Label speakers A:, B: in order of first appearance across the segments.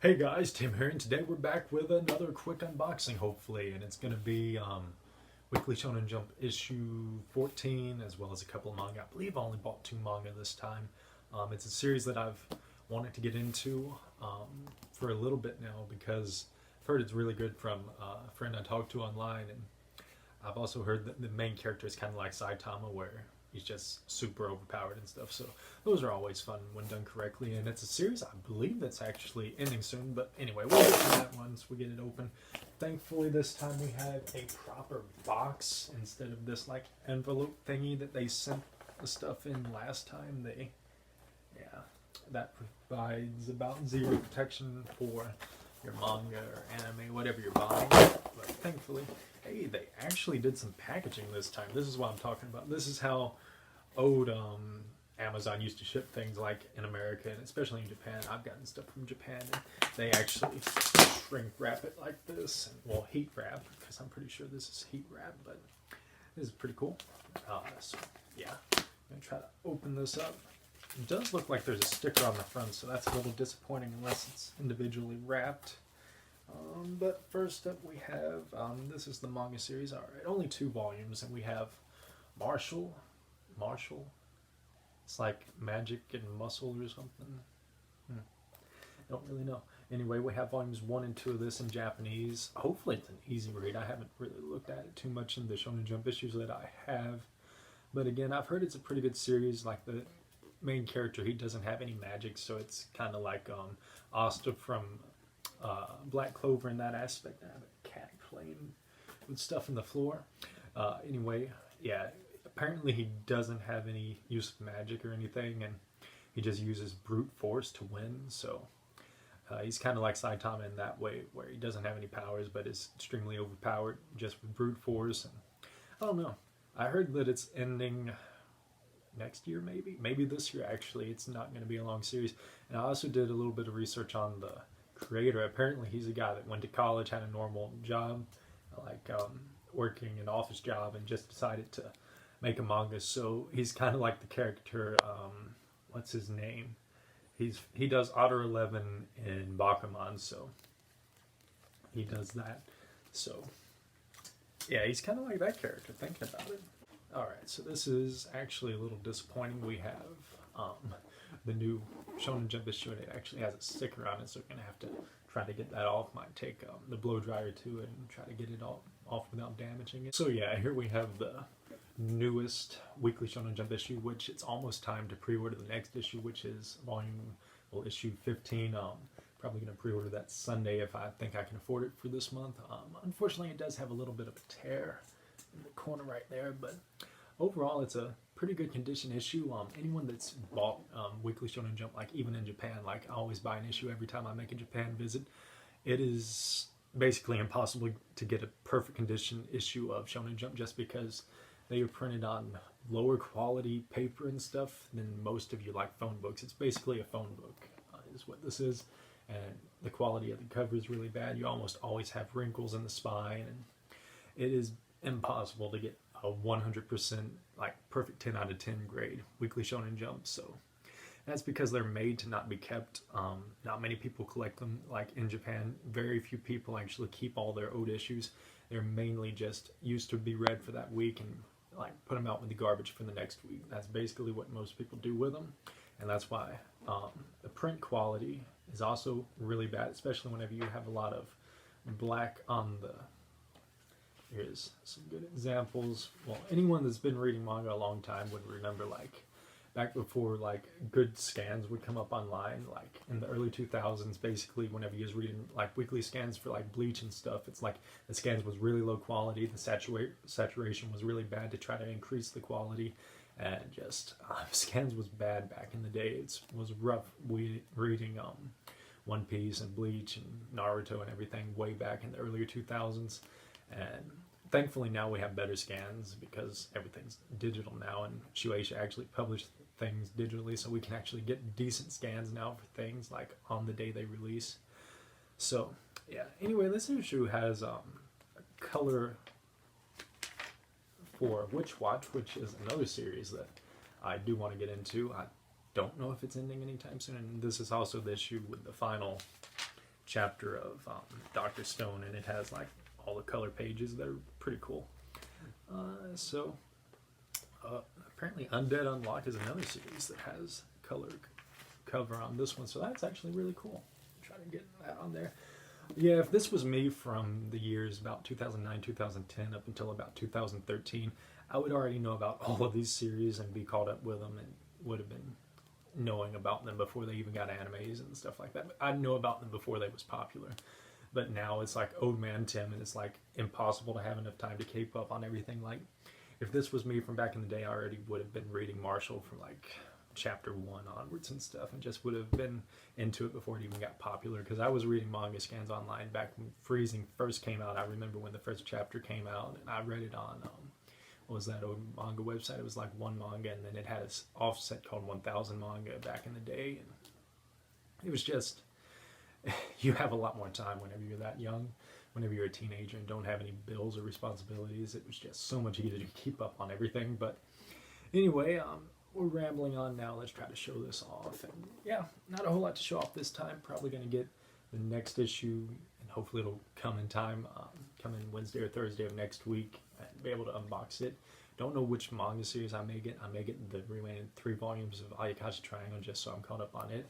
A: Hey guys, Tim here, and today we're back with another quick unboxing, hopefully, and it's going to be Weekly Shonen Jump issue 14, as well as a couple of manga. I believe I only bought 2 manga this time. It's a series that I've wanted to get into for a little bit now because I've heard it's really good from a friend I talked to online, and I've also heard that the main character is kind of like Saitama, where he's just super overpowered and stuff. So those are always fun when done correctly. And it's a series I believe that's actually ending soon. But anyway, we'll get to that once we get it open. Thankfully, this time we have a proper box instead of this like envelope thingy that they sent the stuff in last time. That provides about zero protection for your manga or anime, whatever you're buying. But thankfully, hey, they actually did some packaging this time. This is what I'm talking about. This is how old Amazon used to ship things, like in America and especially in Japan. I've gotten stuff from Japan and they actually shrink wrap it like this, and well, heat wrap, because I'm pretty sure this is heat wrap, but this is pretty cool. So yeah, I'm gonna try to open this up. It does look like there's a sticker on the front, so that's a little disappointing unless it's individually wrapped. But first up we have, this is the manga series. Alright, only 2 volumes, and we have Mashle. It's like magic and muscle or something. I don't really know. Anyway, we have volumes 1 and 2 of this in Japanese. Hopefully it's an easy read. I haven't really looked at it too much in the Shonen Jump issues that I have. But again, I've heard it's a pretty good series. Like the main character, he doesn't have any magic, so it's kind of like Asta from Black Clover in that aspect. I have a cat playing with stuff on the floor. Anyway, yeah, apparently he doesn't have any use of magic or anything, and he just uses brute force to win. So he's kind of like Saitama in that way, where he doesn't have any powers but is extremely overpowered just with brute force. And I don't know, I heard that it's ending next year, maybe this year. Actually, it's not going to be a long series. And I also did a little bit of research on the creator. Apparently he's a guy that went to college, had a normal job, like working an office job, and just decided to make a manga. So he's kind of like the character, what's his name, he does Otter 11 in Bakuman, so he does that. So yeah, he's kind of like that character, thinking about it. Alright, so this is actually a little disappointing. We have the new Shonen Jump issue, and it actually has a sticker on it, so we're going to have to try to get that off. Might take the blow dryer to it and try to get it all off without damaging it. So yeah, here we have the newest Weekly Shonen Jump issue, which it's almost time to pre-order the next issue, which is issue 15. Probably going to pre-order that Sunday if I think I can afford it for this month. Unfortunately, it does have a little bit of a tear in the corner right there, but overall it's a pretty good condition issue. Anyone that's bought Weekly Shonen Jump, like even in Japan, like I always buy an issue every time I make a Japan visit. It is basically impossible to get a perfect condition issue of Shonen Jump, just because they are printed on lower quality paper and stuff than most of your like phone books. It's basically a phone book is what this is, and the quality of the cover is really bad. You almost always have wrinkles in the spine, and it is impossible to get a 100% like perfect 10 out of 10 grade Weekly Shonen Jump. So that's because they're made to not be kept. Not many people collect them. Like in Japan, very few people actually keep all their old issues. They're mainly just used to be read for that week and like put them out with the garbage for the next week. That's basically what most people do with them, and that's why the print quality is also really bad, especially whenever you have a lot of black on the. Here's some good examples. Well, anyone that's been reading manga a long time would remember, like back before like good scans would come up online, like in the early 2000s, basically whenever you was reading like weekly scans for like Bleach and stuff, it's like the scans was really low quality, the saturation was really bad to try to increase the quality, and just scans was bad back in the day. It was rough reading One Piece and Bleach and Naruto and everything way back in the earlier 2000s. And thankfully now we have better scans because everything's digital now, and Shueisha actually published things digitally, so we can actually get decent scans now for things like on the day they release. So yeah, anyway, this issue has a color for Witch Watch, which is another series that I do want to get into. I don't know if it's ending anytime soon, and this is also the issue with the final chapter of Dr. Stone, and it has like all the color pages that are pretty cool. Apparently Undead Unlock is another series that has color cover on this one, so that's actually really cool. Try to get that on there. Yeah, if this was me from the years about 2009, 2010 up until about 2013, I would already know about all of these series and be caught up with them, and would have been knowing about them before they even got animes and stuff like that. But I know about them before they was popular. But now it's like Old Man Tim, and it's like impossible to have enough time to keep up on everything. Like, if this was me from back in the day, I already would have been reading Marshall from like chapter 1 onwards and stuff, and just would have been into it before it even got popular, because I was reading manga scans online back when Freezing first came out. I remember when the first chapter came out, and I read it on what was that old manga website? It was like One Manga, and then it had its offset called 1000 Manga back in the day, and it was just, you have a lot more time whenever you're that young. Whenever you're a teenager and don't have any bills or responsibilities, it was just so much easier to keep up on everything. But anyway, we're rambling on now. Let's try to show this off. And yeah, not a whole lot to show off this time. Probably going to get the next issue, and hopefully it'll come in time, come in Wednesday or Thursday of next week, and be able to unbox it. Don't know which manga series I may get. I may get the remaining 3 volumes of Ayakashi Triangle, just so I'm caught up on it.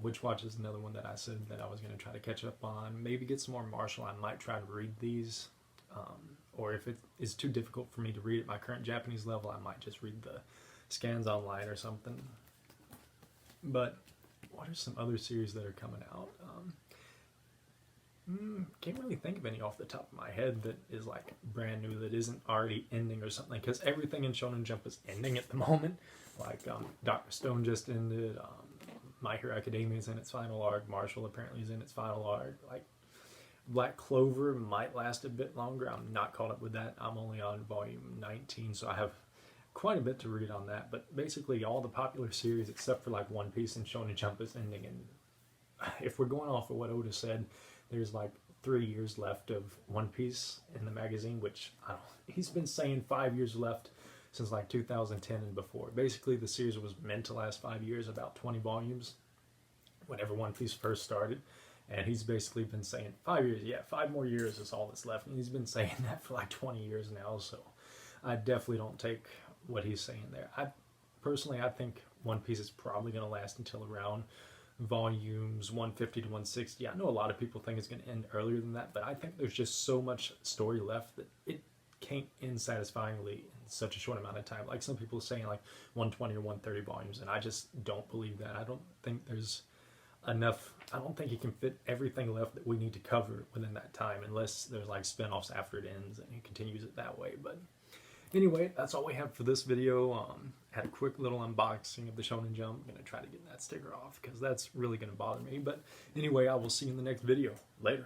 A: Witch Watch is another one that I said that I was going to try to catch up on. Maybe get some more Marshall. I might try to read these. Or if it is too difficult for me to read at my current Japanese level, I might just read the scans online or something. But what are some other series that are coming out? Can't really think of any off the top of my head that is like brand new, that isn't already ending or something, because everything in Shonen Jump is ending at the moment. Like Dr. Stone just ended, My Hero Academia is in its final arc, Marshall apparently is in its final arc. Like Black Clover might last a bit longer. I'm not caught up with that. I'm only on volume 19, so I have quite a bit to read on that. But basically all the popular series except for like One Piece and Shonen Jump is ending, and if we're going off of what Oda said, there's like 3 years left of One Piece in the magazine, which he's been saying 5 years left since like 2010 and before. Basically the series was meant to last 5 years, about 20 volumes whenever One Piece first started, and he's basically been saying 5 years, yeah, 5 more years is all that's left, and he's been saying that for like 20 years now. So I definitely don't take what he's saying there. I think One Piece is probably going to last until around volumes 150 to 160. I know a lot of people think it's going to end earlier than that, but I think there's just so much story left that it can't end satisfyingly in such a short amount of time. Like some people are saying like 120 or 130 volumes, and I just don't believe that. I don't think there's enough. I don't think you can fit everything left that we need to cover within that time, unless there's like spin-offs after it ends and it continues it that way. But anyway, that's all we have for this video. Had a quick little unboxing of the Shonen Jump. I'm going to try to get that sticker off because that's really going to bother me. But anyway, I will see you in the next video. Later.